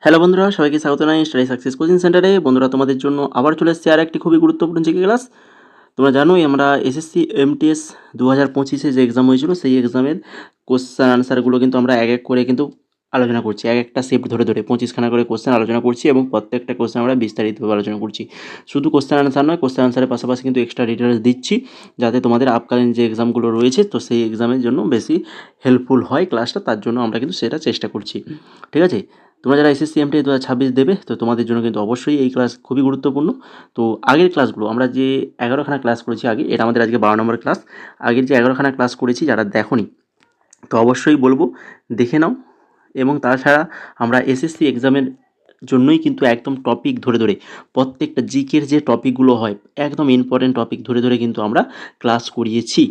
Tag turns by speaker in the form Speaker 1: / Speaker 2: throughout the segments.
Speaker 1: Hello বন্ধুরা, সবাইকে স্বাগত জানাই স্টাডি সাকসেস কোচিং সেন্টারে। বন্ধুরা, তোমাদের জন্য আবার চলে এসেছে আর একটি খুবই গুরুত্বপূর্ণ জিকে ক্লাস। তোমরা জানোই আমরা এসএসসি এমটিএস 2025-এ যে এক্সাম হয়েছিল সেই এক্সামের কোশ্চেন আনসারগুলো কিন্তু আমরা এক এক করে কিন্তু আলোচনা করছি। এক একটা শিফট ধরে ধরে 25খানা করে কোশ্চেন আলোচনা করছি এবং প্রত্যেকটা কোশ্চেন আমরা বিস্তারিতভাবে আলোচনা করছি। শুধু কোশ্চেন আনসার নয়, কোশ্চেন আনসারের পাশাপাশি কিন্তু এক্সট্রা ডিটেলস দিচ্ছি, যাতে তোমাদের আপকামিং যে এক্সামগুলো রয়েছে তো সেই এক্সামের জন্য বেশি হেল্পফুল হয় ক্লাসটা। তার জন্য আমরা কিন্তু সেটা চেষ্টা করছি। ঠিক আছে, তোমরা যারা এসএসসি এমটিএস 2026 দেবে তো তোমাদের জন্য কিন্তু অবশ্যই এই ক্লাস খুবই গুরুত্বপূর্ণ। তো আগের ক্লাসগুলো আমরা যে 11খানা ক্লাস করেছি আগে, এটা আমাদের আজকে 12 নম্বর ক্লাস। আগের যে 11খানা ক্লাস করেছি যারা দেখোনি তো অবশ্যই বলবো দেখে নাও। এবং তাছাড়া আমরা এসএসসি এক্সামের জন্যই কিন্তু একদম টপিক ধরে ধরে প্রত্যেকটা জিকের যে টপিকগুলো হয় একদম ইম্পর্টেন্ট টপিক ধরে ধরে কিন্তু আমরা ক্লাস করিয়েছি।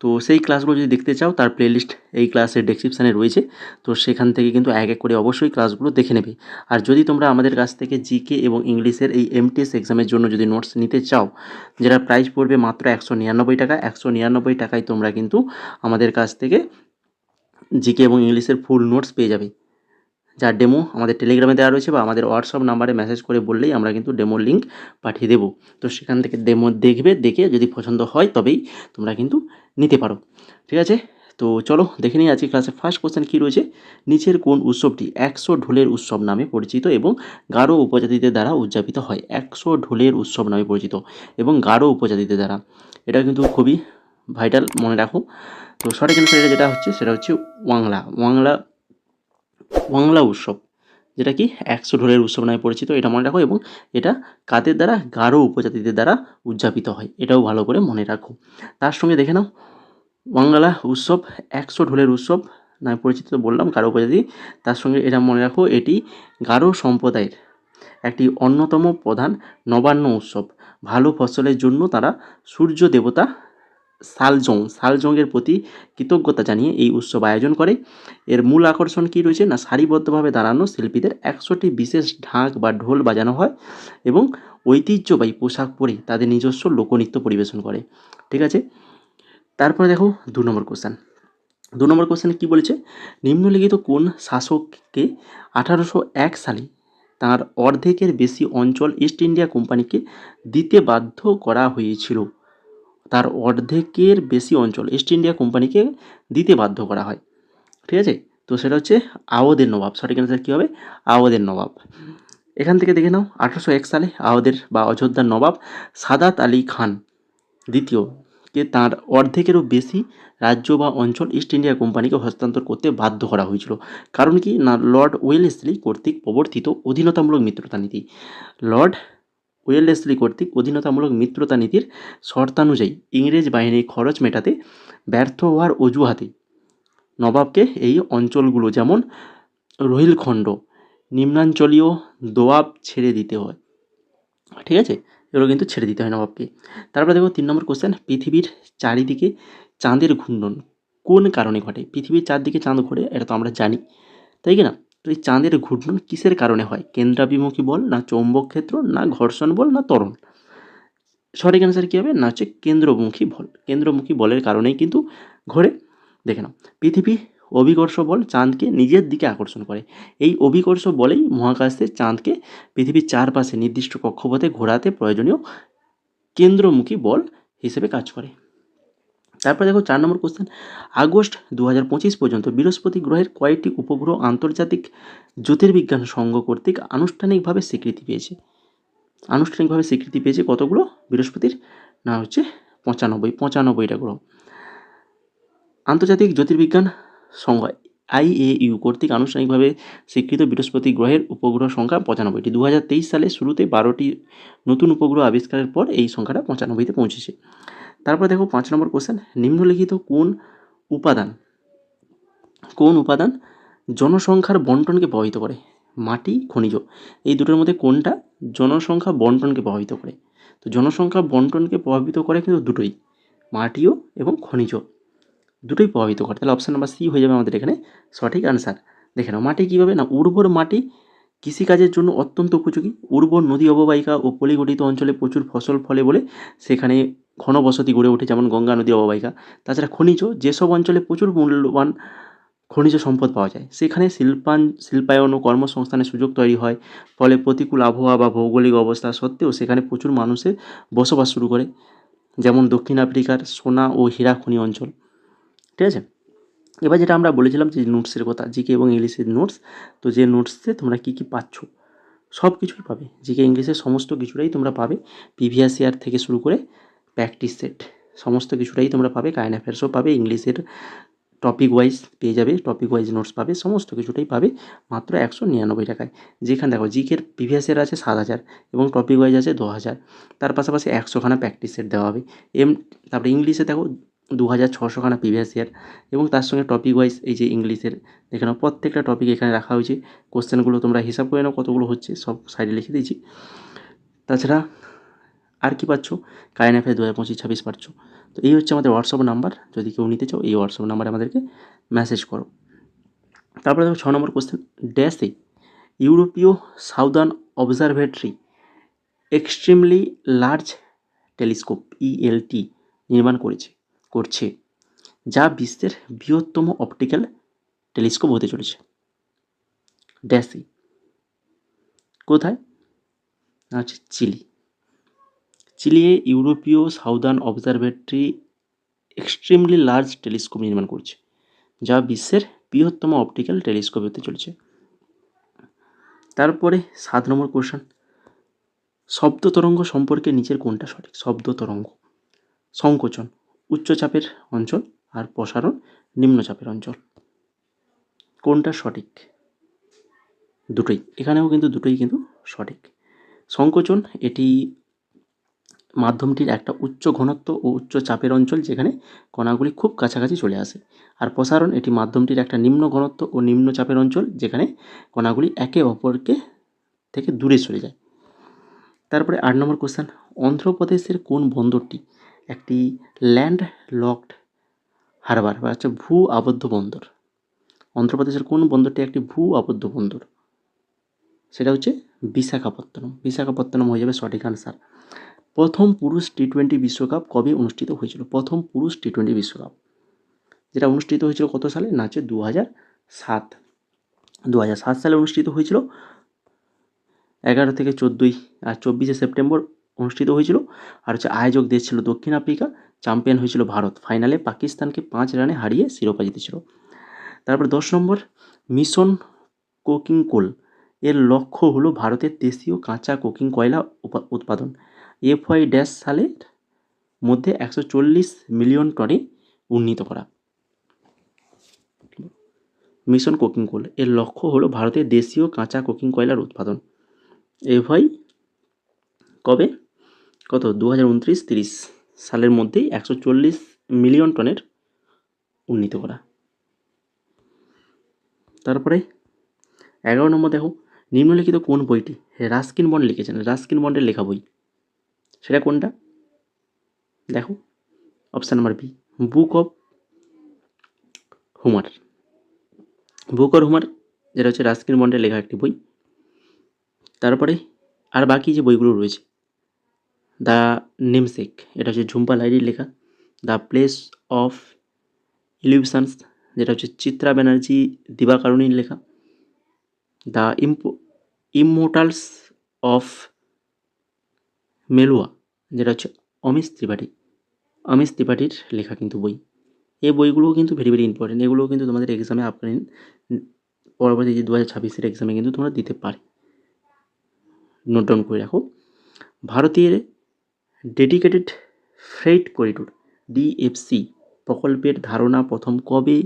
Speaker 1: তো সেই ক্লাসগুলো যদি দেখতে চাও তার প্লেলিস্ট এই ক্লাসের ডেসক্রিপশানে রয়েছে। তো সেখান থেকে কিন্তু এক এক করে অবশ্যই ক্লাসগুলো দেখে নেবে। আর যদি তোমরা আমাদের কাছ থেকে জিকে এবং ইংলিশের এই এমটিএস এক্সামের জন্য যদি নোটস নিতে চাও, যেটা প্রাইস পড়বে মাত্র 199 টাকা, 199 টাকায় তোমরা কিন্তু আমাদের কাছ থেকে জিকে এবং ইংলিশের ফুল নোটস পেয়ে যাবে, যার ডেমো আমাদের টেলিগ্রামে দেওয়া রয়েছে বা আমাদের হোয়াটসঅ্যাপ নাম্বারে মেসেজ করে বললেই আমরা কিন্তু ডেমোর লিঙ্ক পাঠিয়ে দেবো। তো সেখান থেকে ডেমো দেখবে, দেখে যদি পছন্দ হয় তবেই তোমরা কিন্তু নিতে পারো। ঠিক আছে, তো চলো দেখে নিই আজকে ক্লাসে ফার্স্ট কোশ্চেন কী রয়েছে। নিচের কোন উৎসবটি 100 ঢোলের উৎসব নামে পরিচিত এবং গারো উপজাতিদের দ্বারা উদযাপিত হয়? 100 ঢোলের উৎসব নামে পরিচিত এবং গারো উপজাতিদের দ্বারা। এটা কিন্তু খুবই ভাইটাল, মনে রাখো। তো সঠিক অ্যান্সার যেটা হচ্ছে সেটা হচ্ছে ওয়াংলা উৎসব, যেটা কি 100 ঢোলের উৎসব নামে পরিচিত, এটা মনে রাখো। এবং এটা কাদের দ্বারা? গারো উপজাতিদের দ্বারা উদযাপিত হয়, এটাও ভালো করে মনে রাখো। তার সঙ্গে দেখে নাও, ওয়াংলা উৎসব 100 ঢোলের উৎসব নামে পরিচিত বললাম, গারো উপজাতি। তার সঙ্গে এটা মনে রাখো, এটি গারো সম্প্রদায়ের একটি অন্যতম প্রধান নবান্ন উৎসব। ভালো ফসলের জন্য তারা সূর্য দেবতা সালজংয়ের প্রতি কৃতজ্ঞতা জানিয়ে এই উৎসব আয়োজন করে। এর মূল আকর্ষণ কী রয়েছে না, সারিবদ্ধভাবে দাঁড়ানো শিল্পীদের 100টি বিশেষ ঢাক বা ঢোল বাজানো হয় এবং ঐতিহ্যবাহী পোশাক পরে তাদের নিজস্ব লোকনৃত্য পরিবেশন করে। ঠিক আছে, তারপরে দেখো 2 নম্বর কোশ্চেন। 2 নম্বর কোশ্চেনে কী বলেছে, নিম্নলিখিত কোন শাসককে 1801 সালে তার অর্ধেকের বেশি অঞ্চল ইস্ট ইন্ডিয়া কোম্পানিকে দিতে বাধ্য করা হয়েছিল? তার অর্ধেকের বেশি অঞ্চল ইস্ট ইন্ডিয়া কোম্পানিকে দিতে বাধ্য করা হয়। ঠিক আছে, তো সেটা হচ্ছে আওদের নবাব। সঠিক অ্যান্সার কী হবে? আওদের নবাব। এখান থেকে দেখে নাও, 1801 সালে আওদের বা অযোধ্যার নবাব সাদাত আলী খান দ্বিতীয়কে তাঁর অর্ধেকেরও বেশি রাজ্য বা অঞ্চল ইস্ট ইন্ডিয়া কোম্পানিকে হস্তান্তর করতে বাধ্য করা হয়েছিল। কারণ কি না, লর্ড ওয়েলেসলি কর্তৃক প্রবর্তিত অধীনতামূলক মিত্রতা নীতি। লর্ড ওয়েলেসলি কর্তৃক অধীনতামূলক মিত্রতা নীতির শর্তানুযায়ী ইংরেজ বাহিনীর খরচ মেটাতে ব্যর্থ হওয়ার অজুহাতে নবাবকে এই অঞ্চলগুলো যেমন রোহিলখণ্ড, নিম্নাঞ্চলীয় দোয়াব ছেড়ে দিতে হয়। ঠিক আছে, এগুলো কিন্তু ছেড়ে দিতে হয় নবাবকে। তারপরে দেখো 3 নম্বর কোশ্চেন, পৃথিবীর চারিদিকে চাঁদের ঘূর্ণন কোন কারণে ঘটে? পৃথিবীর চারদিকে চাঁদ ঘোরে, এটা তো আমরা জানি, তাই কি না? তো এই চাঁদের ঘূর্ণন কিসের কারণে হয়? কেন্দ্রাভিমুখী বল, না চৌম্বক ক্ষেত্র, না ঘর্ষণ বল, না ত্বরণ? সঠিক অ্যান্সার কী হবে? না হচ্ছে কেন্দ্রমুখী বল। কেন্দ্রমুখী বলের কারণেই কিন্তু ঘোরে। দেখে নাও, পৃথিবী অভিকর্ষ বল চাঁদকে নিজের দিকে আকর্ষণ করে। এই অভিকর্ষ বলেই মহাকাশে চাঁদকে পৃথিবীর চারপাশে নির্দিষ্ট কক্ষপথে ঘোরাতে প্রয়োজনীয় কেন্দ্রমুখী বল হিসেবে কাজ করে। তারপরে দেখো 4 নম্বর কোশ্চেন, আগস্ট 2025 পর্যন্ত বৃহস্পতি গ্রহের কয়েকটি উপগ্রহ আন্তর্জাতিক জ্যোতির্বিজ্ঞান সংঘ কর্তৃক আনুষ্ঠানিকভাবে স্বীকৃতি পেয়েছে? আনুষ্ঠানিকভাবে স্বীকৃতি পেয়েছে কতগুলো বৃহস্পতির? না হচ্ছে 95টা গ্রহ। আন্তর্জাতিক জ্যোতির্বিজ্ঞান সংঘ IAU কর্তৃক আনুষ্ঠানিকভাবে স্বীকৃত বৃহস্পতি গ্রহের উপগ্রহ সংখ্যা 95টি। 2023 সালের শুরুতে 12টি নতুন উপগ্রহ আবিষ্কারের পর এই সংখ্যাটা 95তে পৌঁছেছে। তারপর দেখো 5 নম্বর কোশ্চেন, নিম্নলিখিত কোন উপাদান জনসংখ্যার বন্টনকে প্রভাবিত করে? মাটি, খনিজ, এই দুটোর মধ্যে কোনটা জনসংখ্যা বন্টনকে প্রভাবিত করে? তো জনসংখ্যা বন্টনকে প্রভাবিত করে কিন্তু দুটোই, মাটিও এবং খনিজ, দুটোই প্রভাবিত করে। তাহলে অপশান নাম্বার সি হয়ে যাবে আমাদের এখানে সঠিক আনসার। দেখে নাও, মাটি কীভাবে না, উর্বর মাটি কৃষিকাজের জন্য অত্যন্ত উপযোগী। উর্বর নদী অববাহিকা ও পলিগঠিত অঞ্চলে প্রচুর ফসল ফলে বলে সেখানে ঘনবসতি গড়ে ওঠে, যেমন গঙ্গা নদী অববাহিকা। তাছাড়া খনিজ, যেসব অঞ্চলে প্রচুর মূল্যবান খনিজ সম্পদ পাওয়া যায়, সেখানে শিল্পায়ন ও কর্মসংস্থানের সুযোগ তৈরি হয়। ফলে প্রতিকূল আবহাওয়া বা ভৌগোলিক অবস্থা সত্ত্বেও সেখানে প্রচুর মানুষের বসবাস শুরু করে, যেমন দক্ষিণ আফ্রিকার সোনা ও হীরা খনি অঞ্চল। ঠিক আছে, এবার যেটা আমরা বলেছিলাম যে নোটসের কথা, জিকে এবং ইংলিশের নোটস, তো যে নোটসে তোমরা কী কী পাচ্ছ, সব কিছুই পাবে। জিকে ইংলিশের সমস্ত কিছুটাই তোমরা পাবে, প্রিভিয়াস ইয়ার থেকে শুরু করে প্র্যাকটিস সেট সমস্ত কিছুটাই তোমরা পাবে। কারেন্ট অ্যাফেয়ার্সও পাবে, ইংলিশের টপিক ওয়াইজ পেয়ে যাবে, টপিক ওয়াইজ নোটস পাবে, সমস্ত কিছুটাই পাবে মাত্র 199 টাকায়। যেখানে দেখো জিকের প্রিভিয়াস ইয়ার আছে 7,000 এবং টপিক ওয়াইজ আছে 2,000, তার পাশাপাশি 100খানা প্র্যাকটিস সেট দেওয়া হবে। তারপরে ইংলিশে দেখো 2,600খানা প্রিভিয়াস ইয়ার এবং তার সঙ্গে টপিক ওয়াইজ এই যে ইংলিশের দেখে নাও, প্রত্যেকটা টপিক এখানে রাখা হয়েছে। কোশ্চেনগুলো তোমরা হিসাব করে নাও কতগুলো হচ্ছে, সব সাইডে লিখে দিয়েছি। তাছাড়া আর কি পাচ্ছ, কারেন্ট অ্যাফেয়ার 2025-26 পাচ্ছ। তো এই হচ্ছে আমাদের হোয়াটসঅ্যাপ নাম্বার, যদি কেউ নিতে চাও এই হোয়াটসঅ্যাপ নাম্বারে আমাদেরকে মেসেজ করো। তারপরে দেখো 6 নম্বর কোশ্চেন, ড্যাশে ইউরোপীয় southern observatory extremely large telescope ELT নির্মাণ করছে, যা বিশ্বের বৃহত্তম অপটিক্যাল টেলিস্কোপ হতে চলেছে। ড্যাশে কোথায়, হচ্ছে চিলিয়ে ইউরোপীয় southern observatory extremely large telescope নির্মাণ করছে, যা বিশ্বের বৃহত্তম অপটিক্যাল টেলিস্কোপ হতে চলেছে। তারপরে 7 নম্বর কোশ্চেন, শব্দ তরঙ্গ সম্পর্কে নিচের কোনটা সঠিক। শব্দ তরঙ্গ, সংকোচন উচ্চচাপের অঞ্চল আর প্রসারণ নিম্নচাপের অঞ্চল, কোনটা সঠিক। দুটোই, এখানেও কিন্তু দুটোই কিন্তু সঠিক। সংকোচন এটি মাধ্যমটির একটা উচ্চ ঘনত্ব ও উচ্চ চাপের অঞ্চল, যেখানে কণাগুলি খুব কাছাকাছি চলে আসে। আর প্রসারণ এটি মাধ্যমটির একটা নিম্ন ঘনত্ব ও নিম্ন চাপের অঞ্চল, যেখানে কণাগুলি একে অপরকে থেকে দূরে সরে যায়। তারপরে 8 নম্বর কোশ্চেন, অন্ধ্রপ্রদেশের কোন বন্দরটি একটি ল্যান্ড লকড হারবার বা হচ্ছে ভূ আবদ্ধ বন্দর। অন্ধ্রপ্রদেশের কোন বন্দরটি একটি ভূ আবদ্ধ বন্দর, সেটা হচ্ছে বিশাখাপত্তনম। বিশাখাপত্তনম হয়ে যাবে সঠিক আনসার। প্রথম পুরুষ টি-20 বিশ্বকাপ কবে অনুষ্ঠিত হয়েছিল। প্রথম পুরুষ টি-20 বিশ্বকাপ যেটা অনুষ্ঠিত হয়েছিল কত সালে, না হচ্ছে 2007। 2007 সালে অনুষ্ঠিত হয়েছিল, 11 থেকে 14 আর 24শে সেপ্টেম্বর অনুষ্ঠিত হয়েছিল। আর হচ্ছে আয়োজক দেশ ছিল দক্ষিণ আফ্রিকা, চ্যাম্পিয়ন হয়েছিল ভারত, ফাইনালে পাকিস্তানকে 5 রানে হারিয়ে শিরোপা জিতেছিল। তারপর 10 নম্বর, মিশন কোকিং কোল এর লক্ষ্য হলো ভারতের দেশীয় কাঁচা কোকিং কয়লা উৎপাদন FY সালের মধ্যে 140 মিলিয়ন টনে উন্নীত করা। মিশন কোকিং কোল এর লক্ষ্য হলো ভারতের দেশীয় কাঁচা কোকিং কয়লার উৎপাদন FY কবে, কত 2029-30 সালের মধ্যেই 140 মিলিয়ন টনের উন্নীত করা। তারপরে 11 নম্বর দেখো, নিম্নলিখিত কোন বইটি রাস্কিন বন্ড লিখেছেন। রাস্কিন বন্ডের লেখা বই সেটা কোনটা, দেখো option number B, book of humour. Book of humour যেটা হচ্ছে রাস্কিন বন্ডের লেখা একটি বই। তারপরে আর বাকি যে বইগুলো রয়েছে, দ্য নেমসেক এটা হচ্ছে ঝুম্পা লাহিড়ীর লেখা, দ্য প্লেস অফ ইলিউশনস যেটা হচ্ছে চিত্রা ব্যানার্জি দিবাকারুণীর লেখা, দ্য ইমমোর্টালস অফ মেলুয়া যেটা হচ্ছে অমিশ ত্রিপাঠীর লেখা কিন্তু বই। এই বইগুলোও কিন্তু ভেরি ভেরি ইম্পর্টেন্ট, এগুলোও কিন্তু তোমাদের এক্সামে আপকামিং পরবর্তী যে 2026-এর এক্সামে কিন্তু তোমরা দিতে পারে, নোট ডাউন করে রাখো। ভারতের ডেডিকেটেড ফ্রেইট করিডোর DFC প্রকল্পের ধারণা প্রথম কবে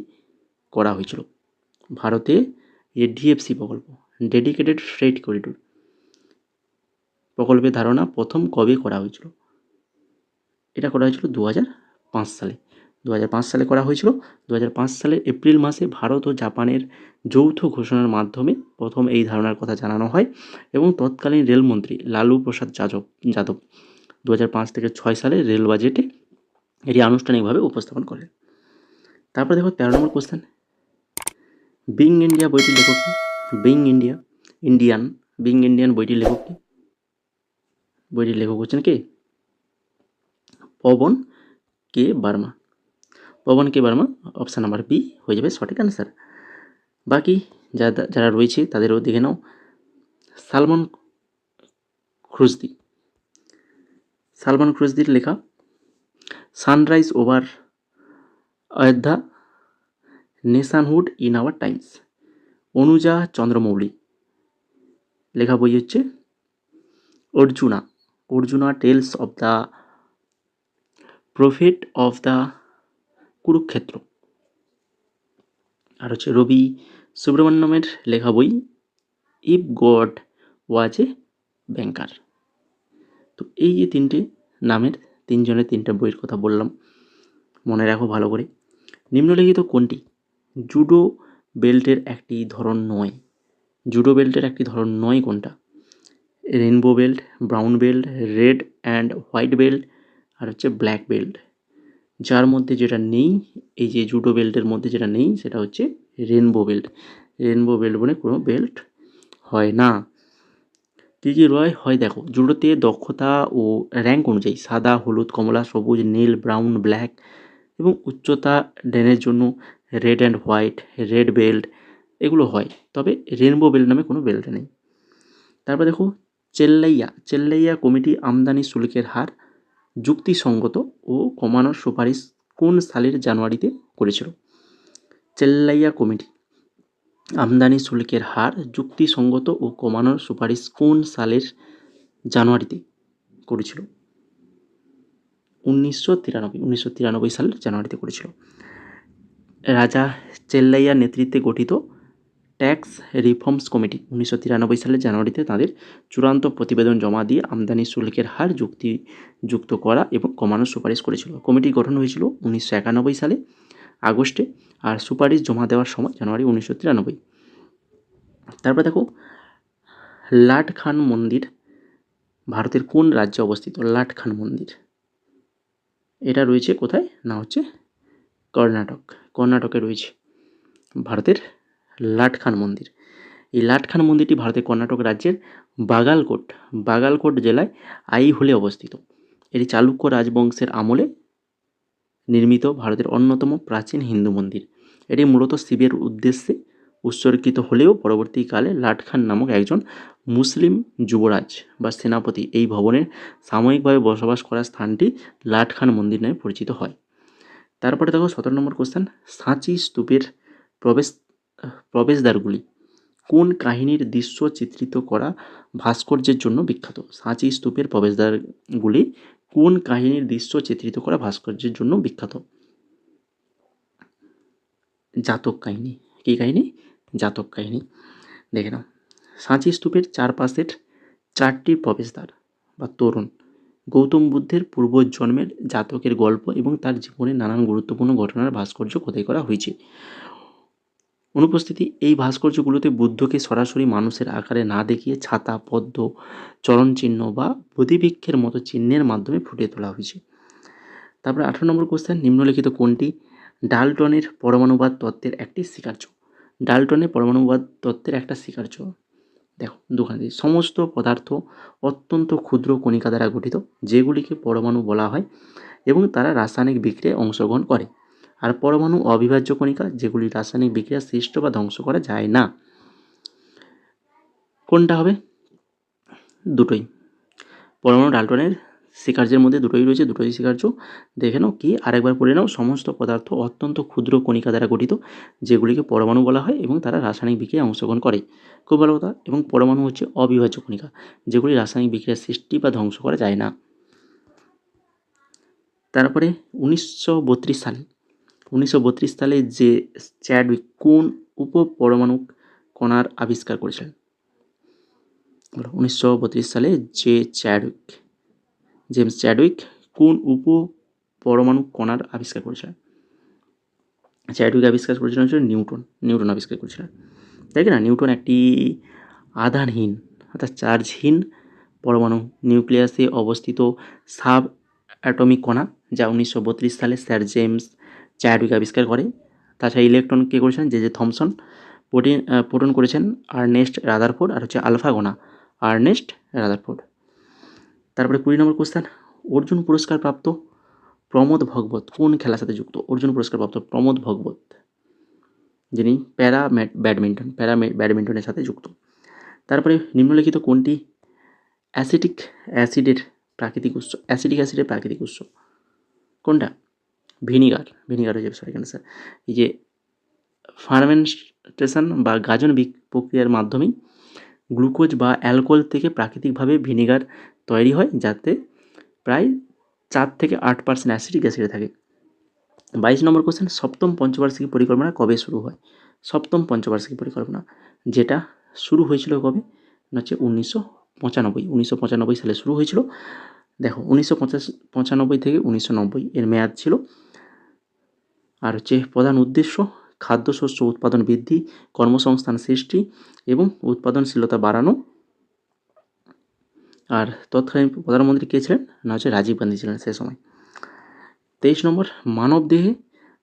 Speaker 1: করা হয়েছিল। ভারতে যে DFC প্রকল্প ডেডিকেটেড ফ্রেইট করিডোর প্রকল্পের ধারণা প্রথম কবে করা হয়েছিল, এটা করা হয়েছিল 2005 সালে। 2005 সালে করা হয়েছিল। 2005 সালের এপ্রিল মাসে ভারত ও জাপানের যৌথ ঘোষণার মাধ্যমে প্রথম এই ধারণার কথা জানানো হয় এবং তৎকালীন রেলমন্ত্রী লালু প্রসাদ যাদব 2005 থেকে 6 সালে রেল বাজেটে এটি আনুষ্ঠানিকভাবে উপস্থাপন করেন। তারপর দেখো 13 নম্বর কোশ্চেন, বিং ইন্ডিয়া বইটির লেখক কি। বিং ইন্ডিয়ান বইটির লেখক কি। বইটির লেখক হচ্ছেন কে, পবন কে বার্মা। অপশান নাম্বার বি হয়ে যাবে সঠিক অ্যান্সার। বাকি যারা রয়েছে তাদেরও দেখে নাও। সালমান খুরশদি, সালমান খুরশদির লেখা sunrise over Ayodhya, nationhood in our times. Anuja Chandramouli লেখা বই হচ্ছে Arjuna, Arjuna tales of the prophet of the Kurukshetra. আর হচ্ছে রবি সুব্রমণ্যমের লেখা বই ইফ গড ওয়াজ এ ব্যাংকার। তো এই যে তিনটে নামের তিনজনের তিনটা বইয়ের কথা বললাম, মনে রাখো ভালো করে। নিম্নলিখিত কোনটি জুডো বেল্টের একটি ধরন নয়? জুডো বেল্টের একটি ধরন নয় কোনটা? Rainbow belt, brown belt, red and white belt, আর হচ্ছে ব্ল্যাক বেল্ট। যার মধ্যে যেটা নেই, এই যে জুডো বেল্টের মধ্যে যেটা নেই সেটা হচ্ছে রেনবো বেল্ট। রেনবো বেল্ট বলে কোনো বেল্ট হয় না। কী কী হয় দেখো, জুডোতে দক্ষতা ও র্যাঙ্ক অনুযায়ী সাদা, হলুদ, কমলা, সবুজ, নীল, ব্রাউন, ব্ল্যাক এবং উচ্চতা ড্যানের জন্য red and white, red belt এগুলো হয়। তবে রেনবো বেল্ট নামে কোনো বেল্ট নেই। তারপর দেখো চেল্লাইয়া কমিটি আমদানি শুল্কের হার যুক্তিসঙ্গত ও কমানোর সুপারিশ কোন সালের জানুয়ারিতে করেছিল? চেল্লাইয়া কমিটি আমদানি শুল্কের হার যুক্তিসঙ্গত ও কমানোর সুপারিশ কোন সালের জানুয়ারিতে করেছিল? 1993 সালের জানুয়ারিতে করেছিল। রাজা চেল্লাইয়ার নেতৃত্বে গঠিত ট্যাক্স রিফর্মস কমিটি 1993 সালের জানুয়ারিতে তাদের চূড়ান্ত প্রতিবেদন জমা দিয়ে আমদানি শুল্কের হার যুক্ত করা এবং কমানোর সুপারিশ করেছিল। কমিটি গঠন হয়েছিল 1991 সালে আগস্টে, আর সুপারিশ জমা দেওয়ার সময় জানুয়ারি 1993। তারপর দেখো, লাট খান মন্দির ভারতের কোন রাজ্যে অবস্থিত? লাট খান মন্দির এটা রয়েছে কোথায় না, হচ্ছে কর্ণাটকে রয়েছে ভারতের লাট খান মন্দির। এই লাট খান মন্দিরটি ভারতের কর্ণাটক রাজ্যের বাগালকোট জেলায় আইহোলে অবস্থিত। এটি চালুক্য রাজবংশের আমলে নির্মিত ভারতের অন্যতম প্রাচীন হিন্দু মন্দির। এটি মূলত শিবের উদ্দেশ্যে উৎসর্গিত হলেও পরবর্তীকালে লাট খান নামক একজন মুসলিম যুবরাজ বা সেনাপতি এই ভবনের সাময়িকভাবে বসবাস করার স্থানটি লাট খান মন্দির নামে পরিচিত হয়। তারপরে দেখো 17 নম্বর কোশ্চেন, সাঁচি স্তূপের প্রবেশদ্বারগুলি কোন কাহিনীর দৃশ্য চিত্রিত করা ভাস্কর্যের জন্য বিখ্যাত? সাঁচি স্তূপের প্রবেশদ্বারগুলি কোন কাহিনীর দৃশ্য চিত্রিত করা ভাস্কর্যের জন্য বিখ্যাত? জাতক কাহিনী। কী কাহিনী? জাতক কাহিনী। দেখে নাও, সাঁচি স্তূপের চারপাশের 4টি প্রবেশদ্বার বা তোরণ গৌতম বুদ্ধের পূর্বজন্মের জাতকের গল্প এবং তার জীবনের নানান গুরুত্বপূর্ণ ঘটনার ভাস্কর্য খোদাই করা হয়েছে। অনুপস্থিতি, এই ভাস্কর্যগুলোতে বুদ্ধকে সরাসরি মানুষের আকারে না দেখিয়ে ছাতা, পদ্ম, চরণচিহ্ন বা বোধিবৃক্ষের মতো চিহ্নের মাধ্যমে ফুটিয়ে তোলা হয়েছে। তারপরে 18 নম্বর কোশ্চেন, নিম্নলিখিত কোনটি ডাল্টনের পরমাণুবাদ তত্ত্বের একটি স্বীকার্য? ডাল্টনের পরমাণুবাদ তত্ত্বের একটা স্বীকার্য দেখো দুখানে, সমস্ত পদার্থ অত্যন্ত ক্ষুদ্র কণিকা দ্বারা গঠিত যেগুলিকে পরমাণু বলা হয় এবং তারা রাসায়নিক বিক্রিয়ায় অংশগ্রহণ করে। আর পরমাণু অবিভাজ্য কণিকা যেগুলি রাসায়নিক বিক্রিয়া সৃষ্ট বা ধ্বংস করা যায় না। কোনটা হবে? দুটোই। পরমাণু ডাল্টনের স্বীকার্যের মধ্যে দুটোই রয়েছে, দুটোই স্বীকার্য। দেখে নাও কি, আরেকবার পড়ে নাও, সমস্ত পদার্থ অত্যন্ত ক্ষুদ্র কণিকা দ্বারা গঠিত যেগুলিকে পরমাণু বলা হয় এবং তারা রাসায়নিক বিক্রিয়ায় অংশগ্রহণ করে। খুব ভালো কথা। এবং পরমাণু হচ্ছে অবিভাজ্য কণিকা যেগুলি রাসায়নিক বিক্রিয়ার সৃষ্টি বা ধ্বংস করা যায় না। তারপরে 1932 সালে যে চ্যাডউইক কোন উপপরমাণু কণার আবিষ্কার করেছিলেন? 1932 সালে জেমস চ্যাডউইক কোন উপপরমাণু কণার আবিষ্কার করেছিলেন? চ্যাডউইক আবিষ্কার করেছিলেন হচ্ছে নিউটন আবিষ্কার করেছিলেন। তাই কি না? নিউটন একটি আধানহীন অর্থাৎ চার্জহীন পরমাণু নিউক্লিয়াসে অবস্থিত সাব অ্যাটমিক কণা, যা 1932 সালে স্যার জেমস চ্যাডউইক আবিষ্কার করে। তাছাড়া ইলেকট্রন কে করেছেন? J Thomson. প্রোটন করেছেন আর্নেস্ট রাদারফোর্ড, আর হচ্ছে আলফা কণা আর্নেস্ট রাদারফোর্ড। তারপরে 20 নম্বর কোশ্চেন, অর্জুন পুরস্কার প্রাপ্ত প্রমোদ ভগবত কোন খেলার সাথে যুক্ত? অর্জুন পুরস্কার প্রাপ্ত প্রমোদ ভগবত যিনি ব্যাডমিন্টনের সাথে যুক্ত। তারপরে নিম্নলিখিত কোনটি অ্যাসিটিক অ্যাসিডের প্রাকৃতিক উৎস কোনটা? ভিনিগার হয়ে যাবে সঠিক অ্যান্সার। এই যে ফার্মেন্টেশন বা গাজন প্রক্রিয়ার মাধ্যমেই গ্লুকোজ বা অ্যালকোহল থেকে প্রাকৃতিকভাবে ভিনিগার তৈরি হয়, যাতে প্রায় 4 থেকে 8% অ্যাসিটিক অ্যাসিড থাকে। 22 নম্বর কোশ্চেন, সপ্তম পঞ্চবার্ষিকী পরিকল্পনা কবে শুরু হয়? সপ্তম পঞ্চবার্ষিকী পরিকল্পনা যেটা শুরু হয়েছিল কবে না হচ্ছে 1995 সালে শুরু হয়েছিল। দেখো 1995 থেকে 1990 এর মেয়াদ ছিল। আর হচ্ছে প্রধান উদ্দেশ্য খাদ্যশস্য উৎপাদন বৃদ্ধি, কর্মসংস্থান সৃষ্টি এবং উৎপাদনশীলতা বাড়ানো। আর তৎকালীন প্রধানমন্ত্রী কে ছিলেন না হচ্ছে রাজীব গান্ধী ছিলেন সে সময়। 23 নম্বর, মানবদেহে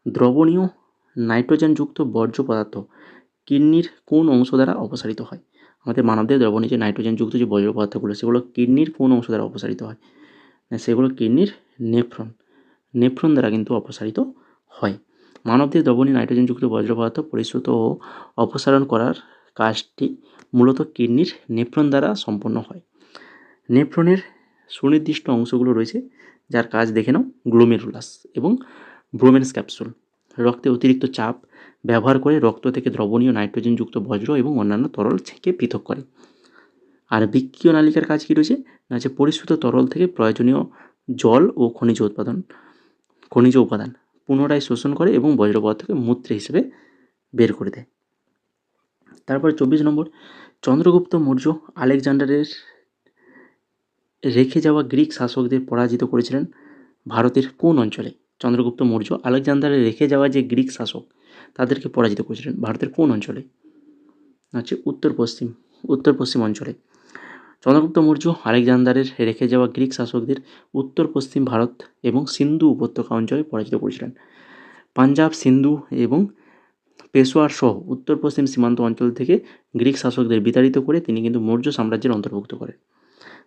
Speaker 1: দ্রবণীয় নাইট্রোজেনযুক্ত বর্জ্য পদার্থ কিডনির কোন অংশ দ্বারা অপসারিত হয়? আমাদের মানবদেহে দ্রবণীয় যে নাইট্রোজেনযুক্ত যে বর্জ্য পদার্থগুলো সেগুলো কিডনির কোন অংশ দ্বারা অপসারিত হয়? সেগুলো কিডনির নেফ্রন দ্বারা কিন্তু অপসারিত হয়। মানবদেহে দ্রবণীয় নাইট্রোজেনযুক্ত বর্জ্য পদার্থ পরিশ্রুত ও অপসারণ করার কাজটি মূলত কিডনির নেফ্রন দ্বারা সম্পন্ন হয়। নেফ্রনের সুনির্দিষ্ট অংশগুলো রয়েছে, যার কাজ দেখে নাও গ্লোমেরুলাস এবং ব্রোমেন্স ক্যাপসুল। রক্তে অতিরিক্ত চাপ ব্যবহার করে রক্ত থেকে দ্রবণীয় নাইট্রোজেনযুক্ত বজ্র এবং অন্যান্য তরল ছেঁকে পৃথক করে। আর বৃক্কীয় নালিকার কাজ কী রয়েছে না হচ্ছে পরিশ্রুত তরল থেকে প্রয়োজনীয় জল ও খনিজ উপাদান পুনরায় শোষণ করে এবং বজ্র পদার্থকে মূত্র হিসেবে বের করে দেয়। তারপরে 24 নম্বর, চন্দ্রগুপ্ত মৌর্য আলেকজান্ডারের রেখে যাওয়া গ্রিক শাসকদের পরাজিত করেছিলেন ভারতের কোন অঞ্চলে? চন্দ্রগুপ্ত মৌর্য আলেকজান্ডারের রেখে যাওয়া যে গ্রিক শাসক তাদেরকে পরাজিত করেছিলেন ভারতের কোন অঞ্চলে? হচ্ছে উত্তর পশ্চিম অঞ্চলে। চন্দ্রগুপ্ত মৌর্য আলেকজান্ডারের রেখে যাওয়া গ্রিক শাসকদের উত্তর পশ্চিম ভারত এবং সিন্ধু উপত্যকা অঞ্চলে পরাজিত করেছিলেন। পাঞ্জাব, সিন্ধু এবং পেশোয়ার সহ উত্তর পশ্চিম সীমান্ত অঞ্চল থেকে গ্রিক শাসকদের বিতাড়িত করে তিনি কিন্তু মৌর্য সাম্রাজ্যের অন্তর্ভুক্ত করেন।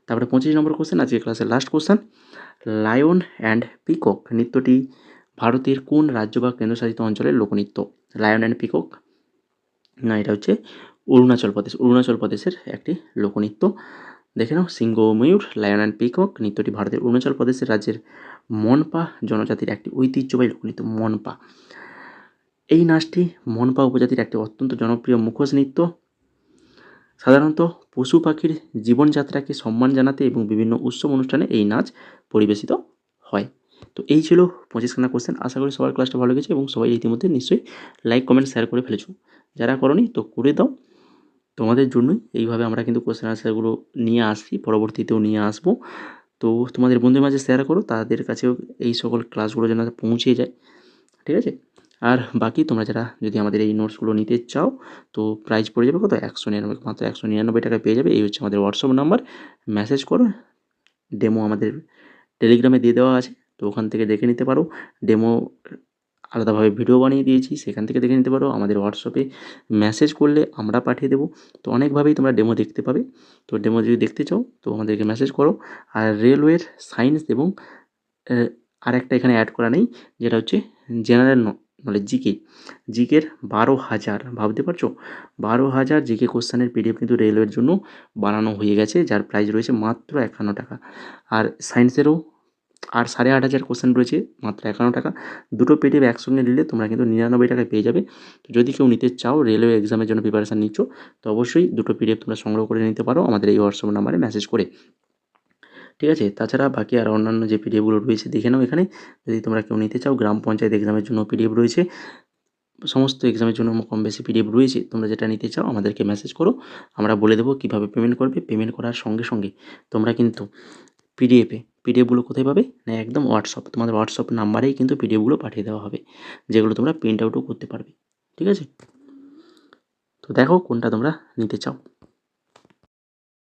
Speaker 1: তারপরে 25 নম্বর কোশ্চেন, আজকে ক্লাসের last question, lion and peacock নৃত্যটি ভারতের কোন রাজ্য বা কেন্দ্রশাসিত অঞ্চলের লোকনৃত্য? লায়ন অ্যান্ড পিকক না, এটা হচ্ছে অরুণাচল প্রদেশের একটি লোকনৃত্য। দেখে নাও, সিংহ ও ময়ূর, লায়ন অ্যান্ড পিকক নৃত্যটি ভারতের অরুণাচল প্রদেশের রাজ্যের মনপা জনজাতির একটি ঐতিহ্যবাহী লোকনৃত্য। মনপা, এই নাচটি মনপা উপজাতির একটি অত্যন্ত জনপ্রিয় মুখোশ নৃত্য। সাধারণত পশু পাখির জীবনযাত্রাকে সম্মান জানাতে এবং বিভিন্ন উৎসব অনুষ্ঠানে এই নাচ পরিবেশিত হয়। তো এই ছিল 25খানা কোশ্চেন। আশা করি সবার ক্লাসটা ভালো লেগেছে এবং সবাই ইতিমধ্যে নিশ্চয়ই লাইক কমেন্ট শেয়ার করে ফেলেছো। যারা করোনি তো করে দাও, তোমাদের জন্যই এইভাবে আমরা কিন্তু কোশ্চেন আনসারগুলো নিয়ে আসছি, পরবর্তীতেও নিয়ে আসবো। তো তোমাদের বন্ধুদের মাঝে শেয়ার করো, তাদের কাছেও এই সকল ক্লাসগুলো যেন পৌঁছে যায়, ঠিক আছে? আর বাকি তোমরা যারা যদি আমাদের এই নোটসগুলো নিতে চাও তো প্রাইস পড়ে যাবে কত, 199, মাত্র 199 টাকায় পেয়ে যাবে। এই হচ্ছে আমাদের হোয়াটসঅ্যাপ নাম্বার, মেসেজ করো। ডেমো আমাদের টেলিগ্রামে দিয়ে দেওয়া আছে, তো ওখান থেকে দেখে নিতে পারো। ডেমো আলাদাভাবে ভিডিও বানিয়ে দিয়েছি, সেখান থেকে দেখে নিতে পারো। আমাদের হোয়াটসঅ্যাপে মেসেজ করলে আমরা পাঠিয়ে দেবো। তো অনেকভাবেই তোমরা ডেমো দেখতে পাবে। তো ডেমো যদি দেখতে চাও তো আমাদেরকে মেসেজ করো। আর রেলওয়ের সায়েন্স এবং আরেকটা এখানে অ্যাড করা নেই, যেটা হচ্ছে জেনারেল নলেজ জিকের 12,000, ভাবতে পারছো 12,000 জিকে কোশ্চেনের পিডিএফ কিন্তু রেলওয়ের জন্য বানানো হয়ে গেছে, যার প্রাইস রয়েছে মাত্র 51 টাকা। আর সায়েন্সেরও আর 8,500 কোশ্চেন রয়েছে মাত্র 51 টাকা। দুটো পিডিএফ একসঙ্গে নিলে তোমরা কিন্তু 99 টাকায় পেয়ে যাবে। তো যদি কেউ নিতে চাও, রেলওয়ে এক্সামের জন্য প্রিপারেশান নিচ্ছ, তো অবশ্যই দুটো পিডিএফ তোমরা সংগ্রহ করে নিতে পারো আমাদের এই হোয়াটসঅ্যাপ নাম্বারে মেসেজ করে, ঠিক আছে? তাছাড়া বাকি আর অন্যান্য যে পিডিএফগুলো রয়েছে দেখে নাও এখানে। যদি তোমরা কেউ নিতে চাও, গ্রাম পঞ্চায়েত এক্সামের জন্য পিডিএফ রয়েছে, সমস্ত এক্সামের জন্য কম বেশি পিডিএফ রয়েছে। তোমরা যেটা নিতে চাও আমাদেরকে মেসেজ করো, আমরা বলে দেবো কীভাবে পেমেন্ট করবে। পেমেন্ট করার সঙ্গে সঙ্গে তোমরা কিন্তু পিডিএফগুলো কোথায় পাবে না, একদম তোমাদের হোয়াটসঅ্যাপ নাম্বারেই কিন্তু পিডিএফগুলো পাঠিয়ে দেওয়া হবে, যেগুলো তোমরা প্রিন্ট আউটও করতে পারবে, ঠিক আছে? তো দেখো কোনটা তোমরা নিতে চাও।